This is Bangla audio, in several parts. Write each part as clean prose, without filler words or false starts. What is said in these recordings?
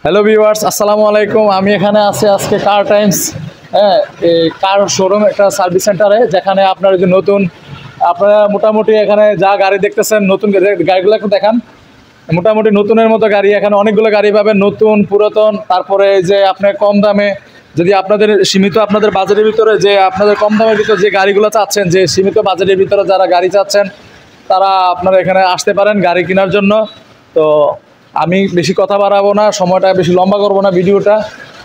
হ্যালো ভিউয়ার্স, আসসালামু আলাইকুম। আমি এখানে আছি আজকে কার টাইমস এই কার শোরুম, একটা সার্ভিস সেন্টারে, যেখানে আপনার যে নতুন আপনারা মোটামুটি এখানে যা গাড়ি দেখতেছেন, নতুন গাড়িগুলো একটু দেখান। মোটামুটি নতুনের মতো গাড়ি, এখানে অনেকগুলো গাড়ি পাবেন, নতুন পুরাতন। তারপরে যে আপনি কম দামে, যদি আপনাদের সীমিত আপনাদের বাজেটের ভিতরে, যে আপনাদের কম দামের ভিতরে যে গাড়িগুলো চাচ্ছেন, যে সীমিত বাজেটের ভিতরে যারা গাড়ি চাচ্ছেন, তারা আপনারা এখানে আসতে পারেন গাড়ি কেনার জন্য। তো আমি বেশি কথা বাড়াবো না, সময়টা বেশি লম্বা করবো না ভিডিওটা।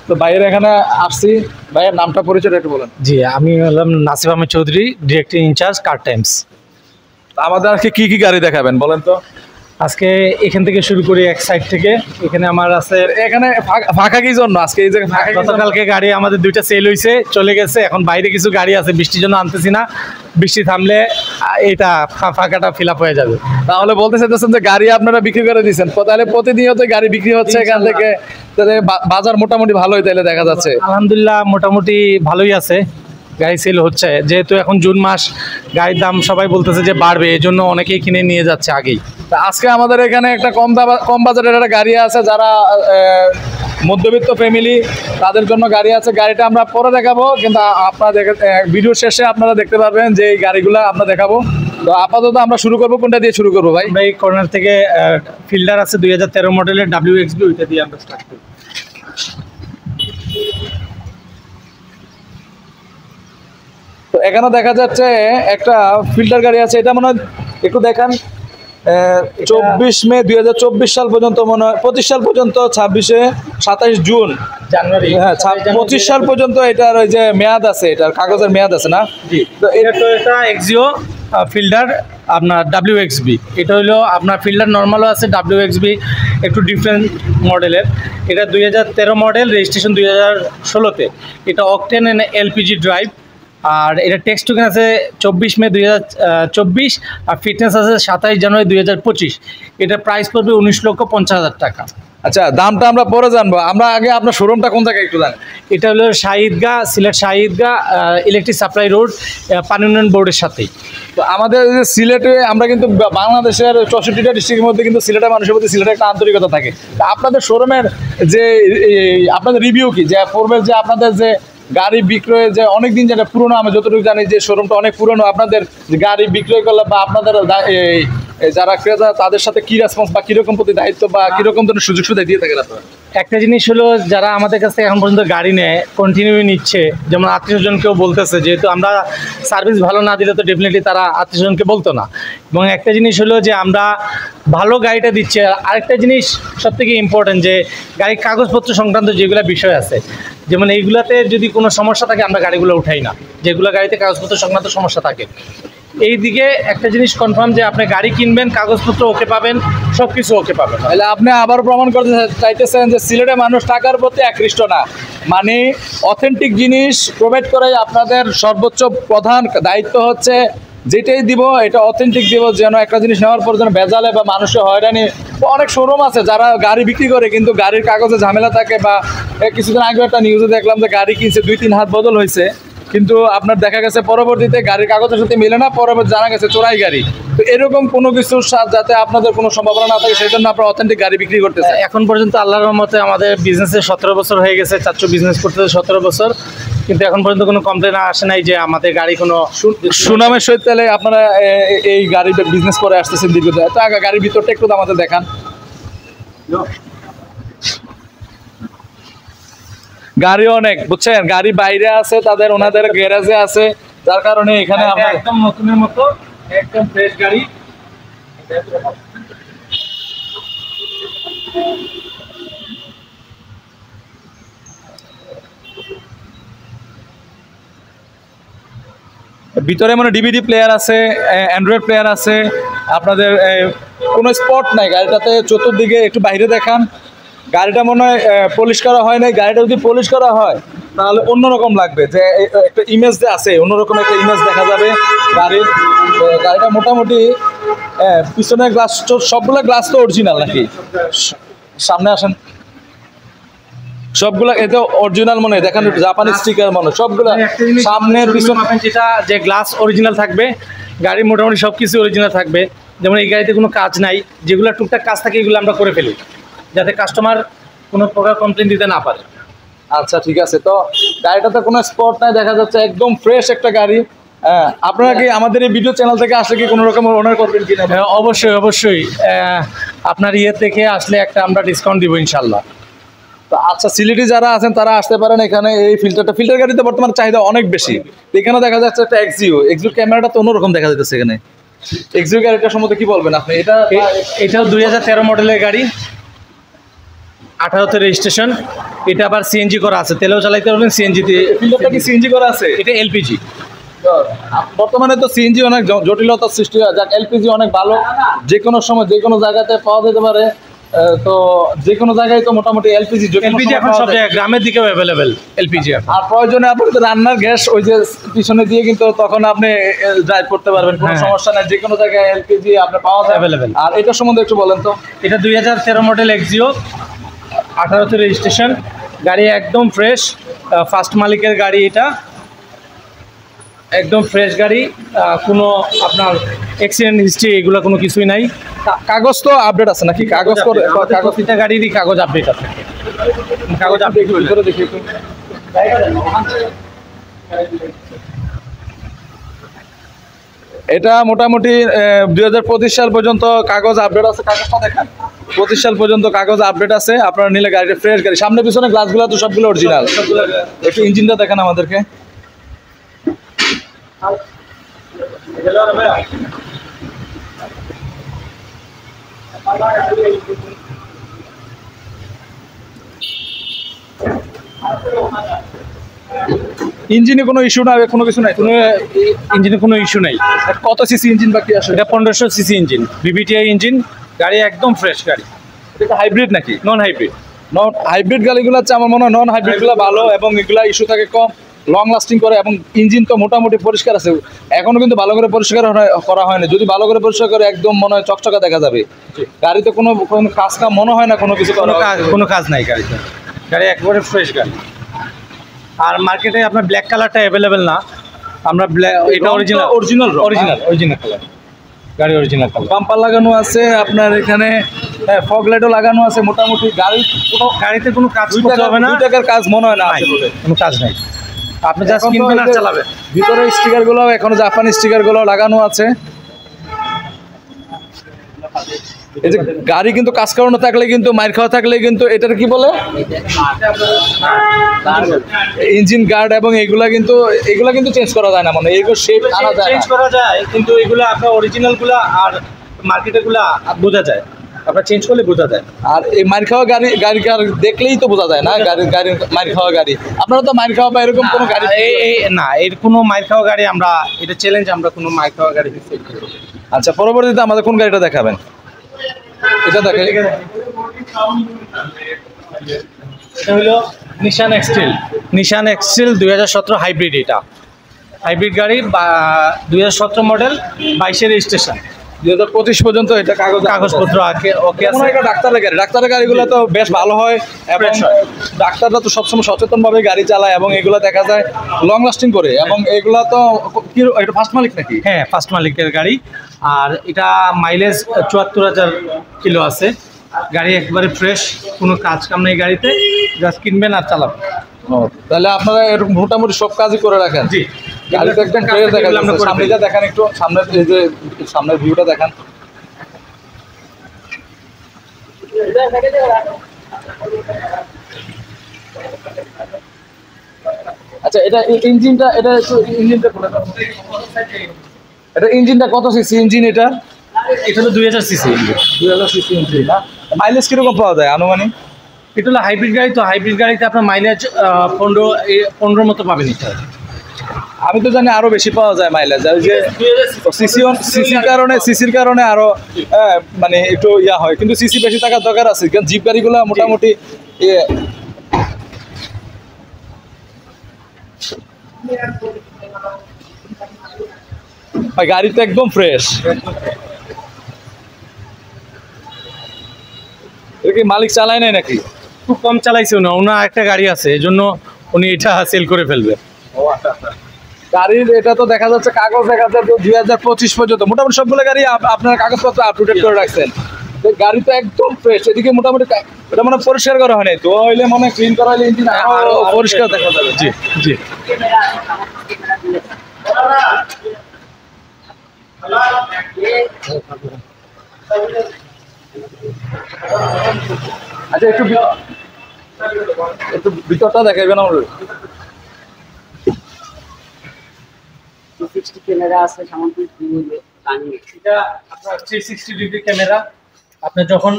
তো ভাইয়ের এখানে আসছি, ভাইয়ের নামটা পরিচয়টা একটু বলেন। জি, আমি হলাম নাসিব আহমেদ চৌধুরী, ডিরেক্টর ইনচার্জ কার টাইমস। আমাদের আজকে কি কি গাড়ি দেখাবেন বলেন তো? আজকে এখান থেকে শুরু করি, এক সাইড থেকে। এখানে আমার আছে, এখানে ফাঁকা কি জন্য আজকে এই জায়গায় ফাঁকা? গতকালকে গাড়ি আমাদের দুইটা সেল হয়েছে, চলে গেছে। এখন বাইরে কিছু গাড়ি আছে, বৃষ্টির জন্য আনতেছি না। বৃষ্টি থামলে এটা ফাঁকাটা ফিল আপ হয়ে যাবে। তাহলে বলতে চাইতেছেন যে গাড়ি আপনারা বিক্রি করে দিচ্ছেন, তাহলে প্রতিনিয়ত গাড়ি বিক্রি হচ্ছে এখান থেকে, তাহলে বাজার মোটামুটি ভালোই তাহলে দেখা যাচ্ছে। আলহামদুলিল্লাহ, মোটামুটি ভালোই আছে, গাড়ি সেল হচ্ছে। যেহেতু এখন জুন মাস, গাড়ির দাম সবাই বলতেছে যে বাড়বে, এই জন্য অনেকেই কিনে নিয়ে যাচ্ছে আগেই। আজকে আমাদের এখানে একটা কম বাজারের একটা গাড়ি আছে, যারা মধ্যবিত্ত ফ্যামিলি, তাদের জন্য গাড়ি আছে। গাড়িটা আমরা পরে দেখাবো, কিন্তু আপনারা ভিডিও শেষে আপনারা দেখতে পারবেন যে এই গাড়িগুলো আমরা দেখাবো। তো আপাতত আমরা শুরু করবো, কোনটা দিয়ে শুরু করবো ভাই? এই কর্নার থেকে ফিল্ডার আছে 2013 মডেলের WXB, ওইটা দিয়ে আমরা স্টার্ট করি। তো এখানে দেখা যাচ্ছে একটা ফিল্টার গাড়ি আছে, এটা মনে হয় একটু দেখান। 24 মে 2024 সাল পর্যন্ত, মনে হয় 25 সাল পর্যন্ত, 27 জুন জানুয়ারি, হ্যাঁ 25 সাল পর্যন্ত এটার ওই যে মেয়াদ আছে, এটার কাগজের মেয়াদ আছে না? জি। তো এটা টয়োটা এক্সিও ফিল্ডার আপনার WXB। এটা হলো আপনার ফিল্ডার নর্মালও আছে, WXB একটু ডিফারেন্ট মডেলের। এটা 2013 মডেল, রেজিস্ট্রেশন 2016-তে। এটা অকটেন LPG ড্রাইভ। আর এটা টেক্সট টোকেন আছে 24 মে 2024, আর ফিটনেস আছে 27 জানুয়ারি 2025। এটার প্রাইস পড়বে 19,50,000 টাকা। আচ্ছা, দামটা আমরা পরে জানবো। আমরা আগে আপনার শোরুমটা কোন জায়গায় একটু জানেন? এটা হলো শাহিদগাঁ, সিলেট শাহিদগাঁ ইলেকট্রিক সাপ্লাই রোড, পানি উন্নয়ন বোর্ডের সাথেই। তো আমাদের যে সিলেটে, আমরা কিন্তু বাংলাদেশের 64টা ডিস্ট্রিক্টের মধ্যে কিন্তু সিলেটের মানুষের প্রতি সিলেটের একটা আন্তরিকতা থাকে। তা আপনাদের শোরুমের যে আপনাদের রিভিউ কি, যে পূর্বের যে আপনাদের যে গাড়ি বিক্রয়ের যে অনেকদিন যেটা পুরনো, আমি যতটুকু জানি যে শোরুমটা অনেক পুরনো, আপনাদের গাড়ি বিক্রয় করলে বা আপনাদের যারা ক্রেতা, তাদের সাথে কি রেসপন্স বা কীরকম প্রতি দায়িত্ব বা কীরকম ধরনের সুযোগ সুবিধা দিয়ে থাকেন আপনারা? একটা জিনিস হলো, যারা আমাদের কাছ থেকে এখন পর্যন্ত গাড়ি নেয়, কন্টিনিউ নিচ্ছে, যেমন আত্মীয়স্বজনকেও বলতেছে, যেহেতু আমরা সার্ভিস ভালো না দিলে তো ডেফিনেটলি তারা আত্মীয়স্বজনকে বলতো না। এবং একটা জিনিস হলো যে আমরা ভালো গাড়িটা দিচ্ছি। আরেকটা জিনিস সবথেকে ইম্পর্টেন্ট, যে গাড়ির কাগজপত্র সংক্রান্ত যেগুলো বিষয় আছে, যেমন এইগুলাতে যদি কোনো সমস্যা থাকে আমরা গাড়িগুলো উঠাই না, যেগুলো গাড়িতে কাগজপত্র সংক্রান্ত সমস্যা থাকে। এই দিকে একটা জিনিস কনফার্ম, যে আপনি গাড়ি কিনবেন, কাগজপত্র ওকে পাবেন, সব কিছু ওকে পাবেন। তাহলে আপনি আবার প্রমাণ করতে চাইতেছেন যে সিলেটের মানুষ টাকার প্রতি আকৃষ্ট না, মানে অথেন্টিক জিনিস প্রোভাইড করাই আপনাদের সর্বোচ্চ প্রধান দায়িত্ব হচ্ছে। যেটাই দিব এটা অথেন্টিক দিব, যেন একটা জিনিস নেওয়ার পর যেন ভেজালে বা মানুষের হয়রানি। অনেক শোরুম আছে যারা গাড়ি বিক্রি করে, কিন্তু গাড়ির কাগজে ঝামেলা থাকে। বা কিছুদিন আগে একটা নিউজে দেখলাম যে গাড়ি কিনছে, 2-3 হাত বদল হয়েছে, কিন্তু আপনার দেখা গেছে পরবর্তীতে গাড়ির কাগজের সাথে মিলে না, পরবর্তী জানা গেছে চোরাই গাড়ি। তো এরকম কোনো কিছুর যাতে আপনাদের কোনো সম্ভাবনা না থাকে, সেই জন্য আপনারা অথেন্টিক গাড়ি বিক্রি করতেছে। এখন পর্যন্ত আল্লাহর রহমতে আমাদের বিজনেসে 17 বছর হয়ে গেছে, চাচ্চু বিজনেস করতেছে 17 বছর, কিন্তু এখন পর্যন্ত কোনো কমপ্লেন আসে নাই যে আমাদের গাড়ি কোনো সুনামের সহিত। তাহলে আপনারা এই গাড়িটা বিজনেস করে আসতেছেন দীর্ঘদিন। তো গাড়ির ভিতরটা একটু আমাদের দেখান। গাড়ি অনেক, বুঝছেন, গাড়ি বাইরে আছে, তাদের ওনাদের গ্যারেজে আছে, যার কারণে এখানে আমরা একদম নতুনের মতো, একদম ফ্রেশ গাড়ি। ভিতরে মানে DVD প্লেয়ার আছে, অ্যান্ড্রয়েড প্লেয়ার আছে। আপনাদের কোনো স্পট নাই গাড়িটাতে। চতুর্দিকে একটু বাইরে দেখান। গাড়িটা মনে হয় পলিশ করা হয় নাই। গাড়িটা যদি পলিশ করা হয় তাহলে অন্যরকম লাগবে, যে একটা ইমেজ যে আছে, অন্যরকম একটা ইমেজ দেখা যাবে গাড়ির। গাড়িটা মোটামুটি পিছনের গ্লাস, সবগুলো গ্লাস তো অরিজিনাল নাকি? সামনে আসেন। সবগুলো এতে অরিজিনাল মনে হয়, দেখেন জাপানি স্টিকার মনে হয় সবগুলো, সামনের পিছনে যেটা যে গ্লাস অরিজিনাল থাকবে, গাড়ি মোটামুটি সব কিছু অরিজিনাল থাকবে। যেমন এই গাড়িতে কোনো কাজ নাই, যেগুলো টুকটাক কাজ থাকে এগুলো আমরা করে ফেলি, যাতে কাস্টমার কোনো প্রকার কমপ্লেন দিতে না পারে। আচ্ছা ঠিক আছে, তো গাড়িটাতে কোনো স্পট নাই, দেখা যাচ্ছে একদম ফ্রেশ একটা গাড়ি। হ্যাঁ, আপনারা কি আমাদের এই ভিডিও চ্যানেল থেকে আসলে কি কোনো রকম অনার করবেন কিনা? অবশ্যই অবশ্যই, আপনার ইয়ে থেকে আসলে একটা আমরা ডিসকাউন্ট দিব ইনশাল্লাহ। তো আচ্ছা, সিলেটি যারা আছেন তারা আসতে পারেন এখানে। এই ফিল্টার গাড়িতে বর্তমানে চাহিদা অনেক বেশি। এখানে দেখা যাচ্ছে একটা এক্সিও ক্যামেরাটা তো অন্যরকম দেখা যাচ্ছে এখানে। এক্সিও গাড়িটার সম্বন্ধে কি বলবেন আপনি? এটাও 2013 মডেলের গাড়ি, 18তে রেজিস্ট্রেশন। এটা আবার সিএনজি করা আছে, তেলেও চালাইতে পারবেন, সিএনজি দিয়ে। ফিল্টারটা কি সিএনজি করা আছে? এটা এলপিজি। বর্তমানে তো সিএনজি অনেক জটিলতার সৃষ্টি হয়, যাক এলপিজি অনেক ভালো, যে কোনো সময় যে কোনো জায়গাতে পাওয়া যেতে পারে। তো যে কোনো জায়গায় তো মোটামুটি এলপিজি এখন সব জায়গায়, গ্রামের দিকেও অ্যাভেলেবেল এলপিজি। আর প্রয়োজনে আপনি তো রান্নার গ্যাস ওই যে পিছনে দিয়ে কিন্তু তখন আপনি ড্রাইভ করতে পারবেন, কোনো সমস্যা নাই, যে কোনো জায়গায় এলপিজি আপনি পাওয়া যায় অ্যাভেলেবেল। আর এটার সম্বন্ধে একটু বলেন তো। এটা 2013 মডেল এক্সিও, 18তে রেজিস্ট্রেশন গাড়ি, একদম ফ্রেশ, ফার্স্ট মালিকের গাড়ি। এটা একদম ফ্রেশ গাড়ি, কোনো আপনার অ্যাক্সিডেন্ট হিস্ট্রি এগুলো কোনো কিছুই নাই। কাগজ তো আপডেট আছে নাকি? কাগজ প্রতিটা গাড়িরই কাগজ আপডেট আছে। কাগজ আপডেট করে দেখি একটু। এটা মোটামুটি 2025 সাল পর্যন্ত কাগজ আপডেট আছে। কাগজটা দেখেন, 25 সাল পর্যন্ত কাগজ আপডেট আছে। আপনারা নিলে গাড়িটা ফ্রেশ গাড়ি, সামনে পিছনে গ্লাসগুলো তো সবগুলো অরিজিনাল। একটু ইঞ্জিনটা দেখেন আমাদেরকে। ইঞ্জিনে কোনো ইস্যু না, কোনো কিছু নাই, কোনো ইঞ্জিনে কোনো ইস্যু নেই। কত সিসি ইঞ্জিন বাকি আসে? এটা 1500 সিসি ইঞ্জিন, বিবিটিআই ইঞ্জিন গাড়ি, একদম ফ্রেশ গাড়ি। এটা হাইব্রিড নাকি? Non hybrid. নন হাইব্রিড গাড়িগুলো হচ্ছে আমার মনে হয় নন হাইব্রিডগুলো ভালো, এবং এগুলা ইস্যু থাকে কম, লং লাস্টিং করে, এবং ইঞ্জিন তো মোটামুটি পরিষ্কার আছে। এখনো কিন্তু ভালো করে পরিষ্কার করা হয়নি, যদি ভালো করে পরিষ্কার করে একদম মনে হয় চকচকা দেখা যাবে। গাড়িতে কোনো কাজ কাম মনে হয় না, কোনো কিছু কোনো কাজ নাই গাড়িতে। গাড়ি একবারে ফ্রেশ গাড়ি। আর মার্কেটে আপনার ব্ল্যাক কালারটা অ্যাভেলেবেল না, আমরা এটা অরিজিনাল কালার গাড়ি, অরিজিনাল কালার। বাম্পার লাগানো আছে আপনার এখানে, ফগ লাইটও লাগানো আছে। মোটামুটি গাড়িতে কোনো কাজ করতে হবে না, 2 টাকার কাজ মনে হয় না, কোনো কাজ নাই। আপনি জাস্ট কিনবেন আর চালাবেন। ভিতরে স্টিকারগুলো এখনো জাপানি স্টিকারগুলো লাগানো আছে। এই যে গাড়ি কিন্তু কাজ করানো থাকলে কিন্তু, মাইর খাওয়া থাকলে কিন্তু, এটার কি বলে, ইঞ্জিন গার্ড, এবং এগুলা কিন্তু চেঞ্জ করা যায় না, মানে এগুলো শেপ আনা যায়, চেঞ্জ করা যায়, কিন্তু এগুলো আপনার অরিজিনালগুলো আর মার্কেটেরগুলো বোঝা যায়, আপনার চেঞ্জ করলে বোঝা যায়। আর এই মাইর খাওয়া গাড়ি দেখলেই তো বোঝা যায় না, গাড়ির মাইর খাওয়া গাড়ি। আপনারা তো মাইর খাওয়া বা এরকম কোনো গাড়ি না, এর কোনো মাইর খাওয়া গাড়ি আমরা, এটা চ্যালেঞ্জ, আমরা কোনো মাইর খাওয়া গাড়ি। আচ্ছা, পরবর্তীতে আমাদের কোন গাড়িটা দেখাবেন? এটা দেখেন, এটা হলো নিশান এক্সটেল 2017 হাইব্রিড। এটা হাইব্রিড গাড়ি, 2017 মডেল, 22 রেজিস্ট্রেশন, 2025 পর্যন্ত এটা কাগজপত্র ওকে আছে। এটা ডাক্তারের গাড়িগুলো তো বেশ ভালো হয়, এবং ডাক্তাররা তো সবসময় সচেতনভাবে গাড়ি চালায়, এবং এগুলো দেখা যায় লং লাস্টিং করে, এবং এগুলো তো কি, এটা ফার্স্ট মালিক নাকি? হ্যাঁ, ফার্স্ট মালিকের গাড়ি। আর এটা মাইলেজ 74,000 কিলো আছে। গাড়ি একবারে ফ্রেশ, কোনো কাজ কাম নেই গাড়িতে, জাস্ট কিনবেন আর চালাবেন। তাহলে আপনারা এরকম মোটামুটি সব কাজই করে রাখেন। জি, গাড়িতে একদম ক্লিয়ার দেখা যাচ্ছে। সামনেটা দেখেন, একটু সামনের, এই যে সামনের ভিউটা দেখেন। আচ্ছা, এটা ইঞ্জিনটা কত সিসি ইঞ্জিন? এটা হলো 2000 সিসি। 2000 সিসি ইঞ্জিন না? মাইলেজ কিরকম পাওয়া যায় আনুমানিক? এটা হলো হাইব্রিড গাড়ি, তো হাইব্রিড গাড়িতে আপনার মাইলেজ 15 মতো পাবেন। এটা আমি তো জানি আরো বেশি পাওয়া যায় মাইলেজ, যে সিসির কারণে আরো মানে একটু ইয়া হয়, কিন্তু সিসি বেশি থাকার দরকার আছে, কারণ জিপ গাড়িগুলো মোটামুটি গাড়ি তো একদম ফ্রেশ। এটা কি মালিক চালায় নাই নাকি? খুব কম চালাইছে না, ওনার একটা গাড়ি আছে, এই জন্য উনি এটা সেল করে ফেলবে। গাড়ির এটা তো দেখা যাচ্ছে কাগজ দেখা যাচ্ছে 2025 পর্যন্ত মোটামুটি সবগুলো গাড়ি আপনারা কাগজপত্র আপ টু ডেট করে রাখছেন। তো গাড়ি তো একদম ফ্রেশ, এদিকে মোটামুটি এটা মানে পরিষ্কার করা হয়নি, তো হইলে মনে ক্লিন করা হলে ইঞ্জিন আরো পরিষ্কার দেখা যাবে। জি জি। আচ্ছা একটু একটু ভিতরটা দেখাইবেন আমাদের। 260 ক্যামেরা আছে, সামগ্রিক এটা আপনার 360 ডিগ্রি ক্যামেরা। আপনি যখন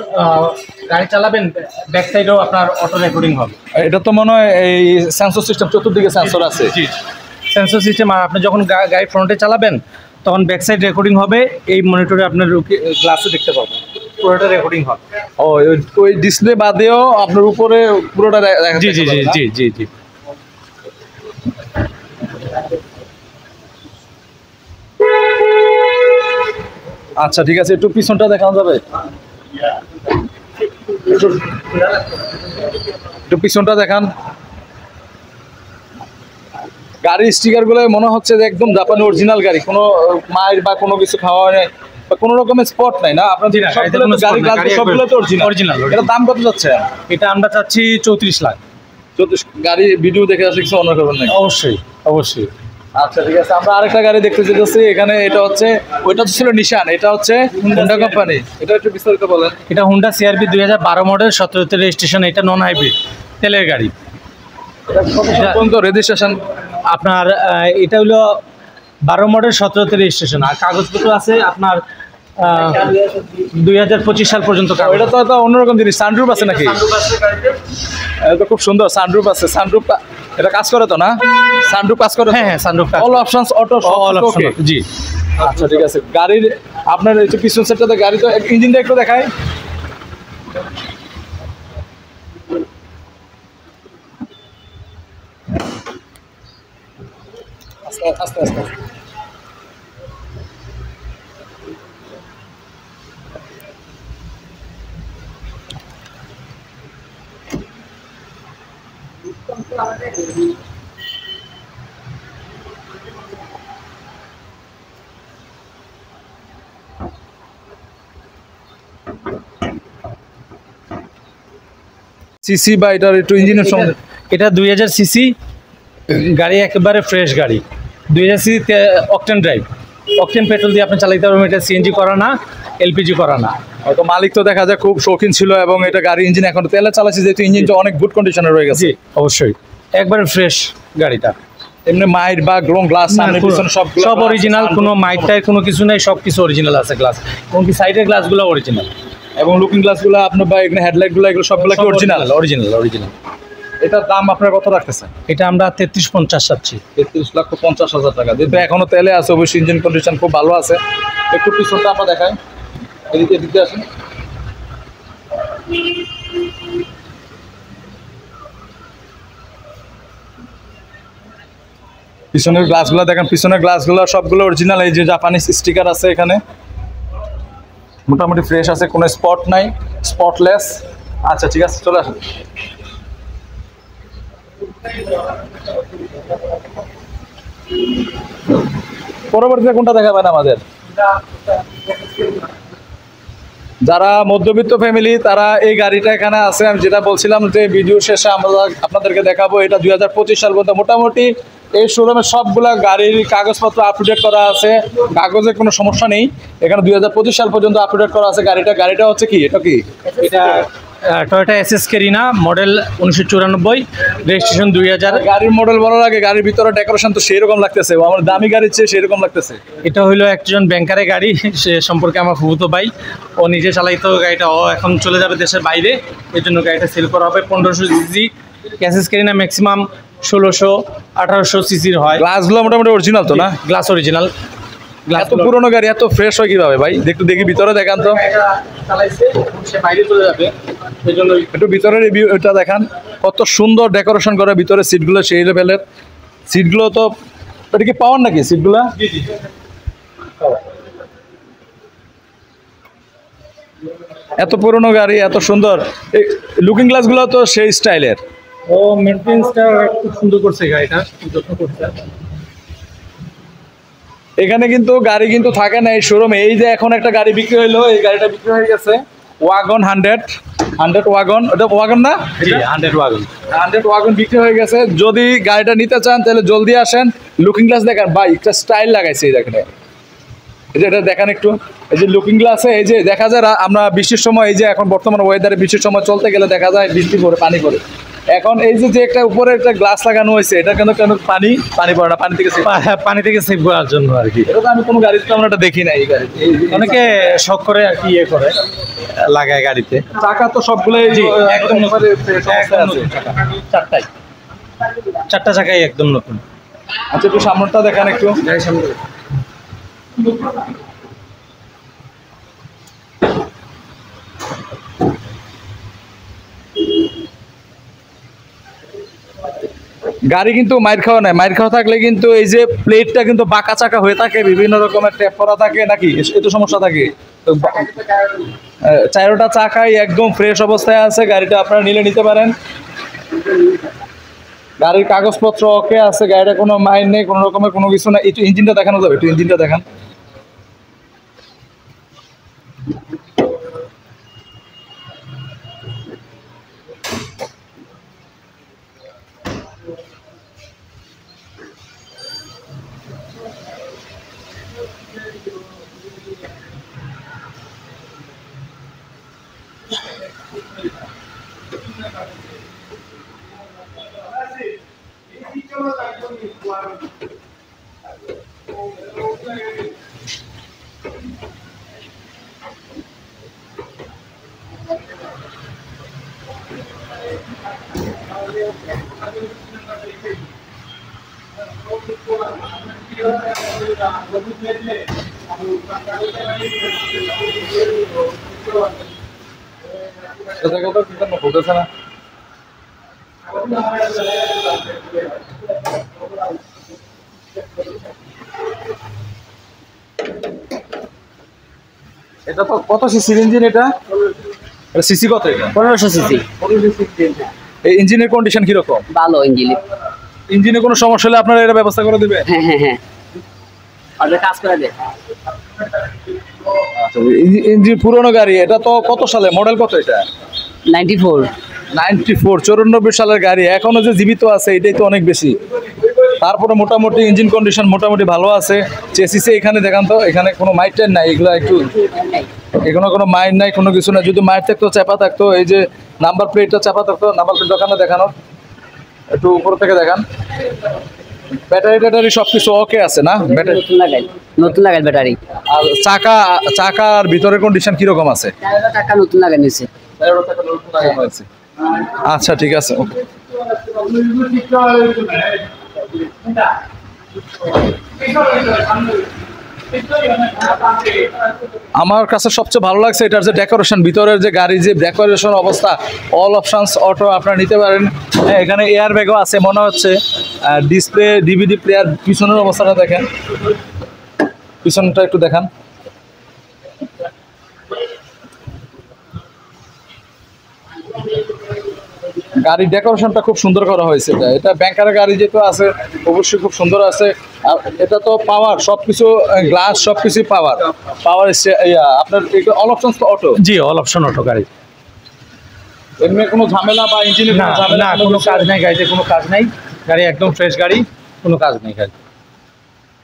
গাড়ি চালাবেন ব্যাক সাইডেও আপনার অটো রেকর্ডিং হবে। এটা তো মনে হয় এই সেন্সর সিস্টেম, চতুর্দিকে সেন্সর আছে। জি, সেন্সর সিস্টেম। আর আপনি যখন গাড়ি ফ্রন্টে চালাবেন তখন ব্যাক সাইড রেকর্ডিং হবে, এই মনিটরে আপনার গ্লাসে দেখতে পাবেন, পুরোটা রেকর্ডিং হবে। ও ওই ডিসপ্লে বাদেও আপনার উপরে পুরোটা দেখা জি জি জি জি জি জি। আচ্ছা ঠিক আছে, একটু পিছনটা দেখানো যাবে? একটু পিছনটা দেখান। গাড়ির স্টিকার গুলো মনে হচ্ছে যে একদম জাপানি অরিজিনাল গাড়ি, কোনো মায়ের বা কোনো কিছু খাওয়া হয় বা কোনো রকমের স্পট নাই না আপনার? গাড়ি সবগুলো তো অরিজিনাল। এটা দাম কত যাচ্ছে? এটা আমরা চাচ্ছি 34 লাখ। গাড়ি ভিডিও দেখে আসলে কিছু অন্য করবেন না? অবশ্যই অবশ্যই। আচ্ছা ঠিক আছে, আমরা আরেকটা গাড়ি দেখতে যেতেছি এখানে। এটা হচ্ছে, ওইটা ছিল নিশান, এটা হচ্ছে হোন্ডা কোম্পানি। এটা একটু বিস্তারিত বলেন। এটা হোন্ডা CR-V 2012 মডেল, 17তে রেজিস্ট্রেশন। এটা নন হাইব্রিড তেলের গাড়ি। রেজিস্ট্রেশন আপনার এটা হলো 12 মডেল, 17তে রেজিস্ট্রেশন। আর কাগজপত্র আছে আপনার 2025 সাল পর্যন্ত। এটা তো অন্যরকম জিনিস। সানরুফ আছে নাকি? এটা খুব সুন্দর সানরুফ আছে। সানরুফ এটা কাজ করে তো না? সানরুফ কাজ করে? হ্যাঁ হ্যাঁ, sunroof all options auto, all option. জি আচ্ছা ঠিক আছে। গাড়ির আপনার একটু পিছন সেটটাতে গাড়ি তো ইঞ্জিনটা একটু দেখায়। আস্তে আস্তে আস্তে। সিসি বা এটার একটু ইঞ্জিনের সঙ্গে। এটা 2000 সিসি গাড়ি, একেবারে ফ্রেশ গাড়ি। 2000 CC octane drive, octane petrol দিয়ে আপনি চালাতে পারবেন। এটা সিএনজি করা না, এলপিজি করা না। হয়তো মালিক তো দেখা যায় খুব শৌখিন ছিল এবং এটা গাড়ি ইঞ্জিন এখন তেলে চালাচ্ছে, যেহেতু ইঞ্জিনটা অনেক গুড কন্ডিশনে রয়ে গেছে। জি অবশ্যই, একবারে ফ্রেশ গাড়িটা। এমনি মাইট বা গ্লোং গ্লাস সামনে পিছনে সব অরিজিনাল, কোনো মাইটটায় কোনো কিছু নেই, সব কিছু অরিজিনাল আছে গ্লাস। এমনকি সাইডের গ্লাসগুলো অরিজিনাল, এবং লুকিং গ্লাসগুলো আপনার বা এখানে হেডলাইটগুলো এগুলো সবগুলো কি অরিজিনাল? Original original. এটার দাম আপনার কত রাখতেছেন? এটা আমরা 33-50 চাচ্ছি। 33,50,000 টাকা। যেহেতু এখনো তেলে আছে, অবশ্যই ইঞ্জিন কন্ডিশন খুব ভালো আছে। একটু পিছনটা আমরা দেখাই, এদিকে এদিকে আসেন। পিছনের গ্লাসগুলো দেখেন, পিছনের গ্লাসগুলো সবগুলো অরিজিনাল। এই যে জাপানিজ স্টিকার আছে এখানে, মোটামুটি ফ্রেশ আছে, কোনো স্পট নাই, স্পটলেস। আচ্ছা ঠিক আছে, চলে আসুন। পরবর্তীতে কোনটা দেখাবেন আমাদের? যারা মধ্যবিত্ত ফ্যামিলি তারা এই গাড়িটা এখানে আছে। আমি যেটা বলছিলাম যে ভিডিও শেষে আমরা আপনাদেরকে দেখাবো। এটা 2025 সাল পর্যন্ত মোটামুটি এই শোরুমে সবগুলা গাড়ির কাগজপত্র আপ টু ডেট করা আছে, কাগজের কোনো সমস্যা নেই। এখানে 2025 সাল পর্যন্ত আপ টু ডেট করা আছে। গাড়িটা হচ্ছে কি, এটা কি? এটা Toyota SS corona model 1994, registration 2000। গাড়ির মডেল বলার আগে গাড়ির ভিতরে ডেকোরেশন তো সেই রকম লাগতেছে, আমার দামি গাড়ির চেয়ে সেই রকম লাগতেছে। এটা হইলো একজন ব্যাংকারের গাড়ি, সে সম্পর্কে আমার ফুফুতো ভাই। ও নিজে চালাইতো গাড়িটা, ও এখন চলে যাবে দেশের বাইরে, এর জন্য গাড়িটা সেল করা হবে। 1500 সিসি এসএস ক্যারিনা, ম্যাক্সিমাম 1600-1800 সিসির হয়। গ্লাসগুলো মোটামুটি অরিজিনাল তো না? Glass original. এত পুরোনো গাড়ি এত ফ্রেশ হয় কিভাবে ভাই? একটু দেখি ভিতরে দেখান তো। সে বাইরে চলে যাবে, এই জন্য একটু ভিতরের রিভিউটা দেখান। কত সুন্দর ডেকোরেশন করা ভিতরে, সিটগুলো সেই লেভেলের। সিটগুলো তো এটা কি পাওয়ার নাকি সিটগুলা? এত পুরোনো গাড়ি, এত সুন্দর। এই লুকিং গ্লাসগুলো তো সেই স্টাইলের। ও মেইনটেনেন্সটা খুব সুন্দর করছে গাড়িটা, যত্ন করছে। এখানে কিন্তু গাড়ি কিন্তু থাকে না এই শোরুমে। এই যে এখন একটা গাড়ি বিক্রি হইলো, এই গাড়িটা বিক্রি হয়ে গেছে। ওয়াগন 100 ওয়াগন, ওটা ওয়াগন না? জি 100 ওয়াগন। 100 ওয়াগন বিক্রি হয়ে গেছে। যদি গাড়িটা নিতে চান তাহলে জলদি আসেন। লুকিং গ্লাস দেখেন ভাই, একটা স্টাইল লাগাইছে এই দেখেন, এই যে এটা দেখেন একটু, এই যে লুকিং গ্লাসে এই যে দেখা যায় আমরা বৃষ্টির সময়, এই যে এখন বর্তমানে ওয়েদারে বৃষ্টির সময় চলতে গেলে দেখা যায় বৃষ্টি পড়ে, পানি পড়ে। এখন এই যে একটা উপরে একটা গ্লাস লাগানো হয়েছে, এটা কেন কেন পানি পড়ে না, পানি থেকে পানি থেকে সেভ করার জন্য আর কি। এটা তো আমি কোনো গাড়িতে আমরা এটা দেখি না। এই গাড়ি অনেকে শখ করে আর কি ইয়ে করে লাগায় গাড়িতে। চাকা তো সবগুলোই একদম নতুন। চারটা চাকাই একদম নতুন। আচ্ছা একটু সামনেটা দেখান একটু। গাড়ি কিন্তু মাইর খাওয়া নাই, মাইর খাওয়া থাকলে কিন্তু এই যে প্লেটটা কিন্তু বাঁকা চাকা হয়ে থাকে, বিভিন্ন রকমের ট্যাপ করা থাকে নাকি, একটু সমস্যা থাকে। তো চারোটা চাকাই একদম ফ্রেশ অবস্থায় আছে, গাড়িটা আপনারা নিতে পারেন। গাড়ির কাগজপত্র ওকে আছে, গাড়িটা কোনো মাইর নেই, কোনো রকমের কোনো কিছু না। একটু ইঞ্জিনটা দেখানো যাবে? একটু ইঞ্জিনটা দেখান। ঘটেছে না? এটা তো কত সিসির ইঞ্জিন? এটা সিসি কত? এটা 1500 সিসি। এই ইঞ্জিনের কন্ডিশন কিরকম? ভালো ইঞ্জিন। ইঞ্জিনে কোনো সমস্যা হলে আপনারা এটা ব্যবস্থা করে দেবে? হ্যাঁ হ্যাঁ হ্যাঁ, আর কাজ করে দে। ইঞ্জিন পুরনো গাড়ি, এটা তো কত সালে মডেল? কত এটা? 94। 94 সালের গাড়ি, এখনো যে জীবিত আছে এটাই তো অনেক বেশি। তারপরে মোটামুটি ইঞ্জিন কন্ডিশন মোটামুটি ভালো আছে। চেসিসে এখানে দেখান তো, এখানে কোনো মাইট টাইট নাই, এগুলো একটু এখানে কোনো মাইট নাই, কোনো কিছু নাই। যদি মাইট থাকতো, চাপা থাকতো, এই যে নাম্বার প্লেটটা চাপা থাকতো, নাম্বার প্লেট ওখানে দেখানো, একটু উপর থেকে দেখান। ব্যাটারি সবকিছু ওকে আছে না? ব্যাটারি নতুন লাগাই ব্যাটারি। আর চাকার ভিতরের কন্ডিশন কিরকম আছে? চাকা নতুন লাগাই নিছে। আচ্ছা ঠিক আছে। আমার কাছে সবচেয়ে ভালো লাগছে এটার যে ডেকোরেশন, ভিতরের যে গাড়ির যে ডেকোরেশন অবস্থা, অল অপশনস অটো আপনারা নিতে পারেন। এখানে এয়ার ব্যাগও আছে মনে হচ্ছে, ডিসপ্লে, ডিভিডি প্লেয়ার। পিছনের অবস্থাটা দেখেন, পিছনটা একটু দেখান। গাড়ির ডেকোরেশনটা খুব সুন্দর করা হয়েছে। এটা ব্যাংকারের গাড়ি যেহেতু আছে অবশ্যই খুব সুন্দর আছে। আর এটা তো পাওয়ার, সবকিছু গ্লাস সবকিছু পাওয়ার আপনার অল অপশন অটো। জি অল অপশন অটো গাড়ি। এমনি কোনো ঝামেলা বা ইঞ্জিনে না ঝামেলা কোনো কাজ নাই, গাড়িতে কোনো কাজ নাই, গাড়ি একদম ফ্রেশ গাড়ি, কোনো কাজ নেই গাড়ি।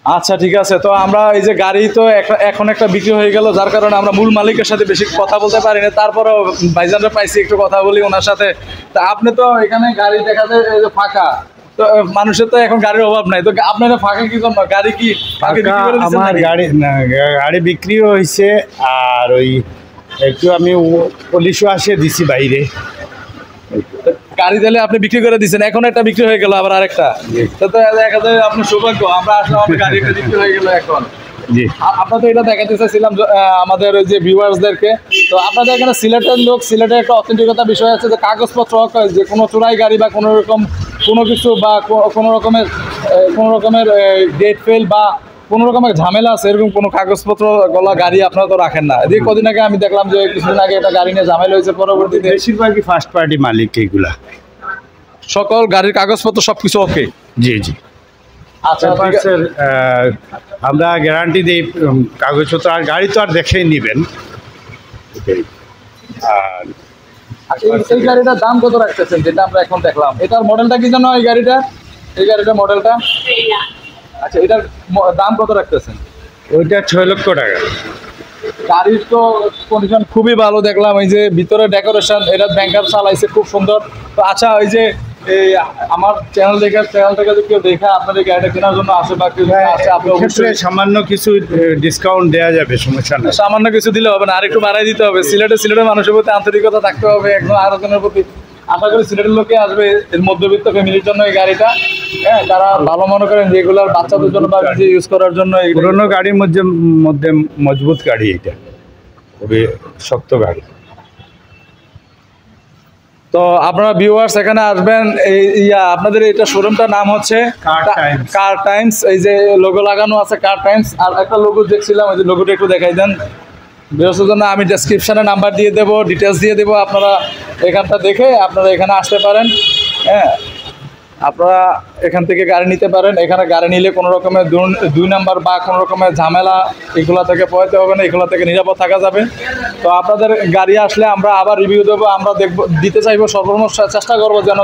আচ্ছা ঠিক আছে। তো আমরা এই যে গাড়ি তো এখন একটা বিক্রি হয়ে গেল, যার কারণে আমরা মূল মালিকের সাথে বেশি কথা বলতে পারি না। তারপরেও ভাইজানরা পাইছি, একটু কথা বলি ওনার সাথে। তা আপনি তো এখানে গাড়ি দেখা যায় ফাঁকা, তো মানুষের তো এখন গাড়ির অভাব নাই, তো আপনারা ফাঁকা কি জন্য? গাড়ি কি আমার গাড়ি না, গাড়ি বিক্রিও হয়েছে। আর ওই একটু আমি 1900 আসে দিছি বাইরে। গাড়ি দিলে আপনি বিক্রি করে দিচ্ছেন, এখন একটা বিক্রি হয়ে গেল, আবার আরেকটা। তো দেখা যায় আপনার সৌভাগ্য, আমরা আসলে আমাদের গাড়ি একটা বিক্রি হয়ে গেল এখন। জি আপনার তো এটা দেখাতে চাইছিলাম আমাদের ওই যে ভিউয়ার্সদেরকে। তো আপনাদের এখানে সিলেটের লোক, সিলেটের একটা অথেন্টিকতা বিষয় আছে যে কাগজপত্র যে কোনো চোরাই গাড়ি বা কোনো রকম কোনো কিছু বা কোনো রকমের ডেট ফেল বা কোনো রকমের ঝামেলা আছে, এরকম কোনো কাগজপত্র গলা গাড়ি আপনারা তো রাখেন না। এদিকে কদিন আগে আমি দেখলাম যে কিছুদিন আগে একটা গাড়ি নিয়ে ঝামেলা হয়েছে, পরবর্তীতে বেশিরভাগই ফার্স্ট পার্টি মালিক এগুলা। সকল গাড়ির কাগজপত্র সবকিছু ওকে? জি জি। আচ্ছা আমরা গ্যারান্টি দিই কাগজপত্র। আর গাড়ি তো আর দেখেই নেবেন। আর আচ্ছা, এই গাড়িটার দাম কত রাখতেছেন যেটা আমরা এখন দেখলাম? এটার মডেলটা কি জানো? এই গাড়িটার মডেলটা? আচ্ছা, এটার দাম কত রাখতেছেন? ওইটা 6 লক্ষ টাকা। গাড়ির তো কন্ডিশন খুবই ভালো দেখলাম, এই যে ভিতরে ডেকোরেশন, এটা ব্যাংকার চালাইছে খুব সুন্দর। তো আচ্ছা, ওই যে এই আমার চ্যানেল থেকে যদি কেউ দেখে আপনার এই গাড়িটা কেনার জন্য আসে বা কেউ আসে, আপনি অবশ্যই অবশ্যই সামান্য কিছু ডিসকাউন্ট দেওয়া যাবে, সমস্যা নেই। সামান্য কিছু দিলে হবে না, আর একটু বাড়াই দিতে হবে। সিলেটের মানুষের প্রতি আন্তরিকতা থাকতে হবে, একদম আয়োজনের প্রতি। আশা করি সিলেটের লোকে আসবে, এর মধ্যবিত্ত ফ্যামিলির জন্য এই গাড়িটা। হ্যাঁ, তারা ভালো মনে করেন রেগুলার বাচ্চাদের জন্য বা নিজে ইউজ করার জন্য। এই পুরোনো গাড়ির মধ্যে মজবুত গাড়ি, এটা খুবই শক্ত গাড়ি। তো আপনারা ভিউয়ার্স এখানে আসবেন, এই আপনাদের এটা শোরুমটার নাম হচ্ছে কার টাইমস। এই যে লোগো লাগানো আছে কার টাইমস, আর একটা লোগো দেখছিলাম, ওই যে লোগোটা একটু দেখাই দেন ভিউয়ার্সের জন্য। আমি ডেসক্রিপশনে নাম্বার দিয়ে দেবো, ডিটেলস দিয়ে দেবো, আপনারা এখানটা দেখে আপনারা এখানে আসতে পারেন। হ্যাঁ, আপনারা এখান থেকে গাড়ি নিতে পারেন। এখানে গাড়ি নিলে কোনো রকমের 2 নাম্বার বা কোনো রকমের ঝামেলা এগুলো থেকে পড়তে হবে না, এগুলো থেকে নিরাপদ থাকা যাবে। তো আপনাদের গাড়ি আসলে আমরা আবার রিভিউ দেবো, আমরা দিতে চাইবো, সর্বমোট চেষ্টা করবো যেন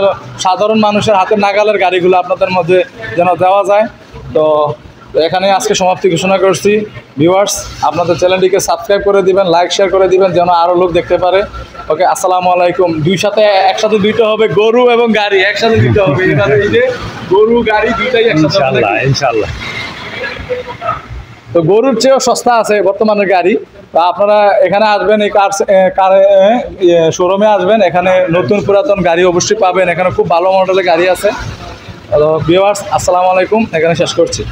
সাধারণ মানুষের হাতের নাগালের গাড়িগুলো আপনাদের মধ্যে যেন দেওয়া যায়। তো এখানে আজকে সমাপ্তি ঘোষণা করছি। ভিউয়ার্স, আপনাদের চ্যানেলটিকে সাবস্ক্রাইব করে দিবেন, লাইক শেয়ার করে দিবেন, যেন আরও লোক দেখতে পারে। ওকে, আসসালামু আলাইকুম। একসাথে দুইটা হবে, গরু এবং গাড়ি একসাথে দিতে হবে। এই যে গরু গাড়ি দুইটাই একসাথে হবে। ইনশাআল্লাহ। তো গরুর চেয়েও সস্তা আছে বর্তমানের গাড়ি। তো আপনারা এখানে আসবেন, এই কার শোরুমে আসবেন, এখানে নতুন পুরাতন গাড়ি অবশ্যই পাবেন। এখানে খুব ভালো মডেলের গাড়ি আছে। ভিউয়ার্স, আসসালামু আলাইকুম, এখানে শেষ করছি।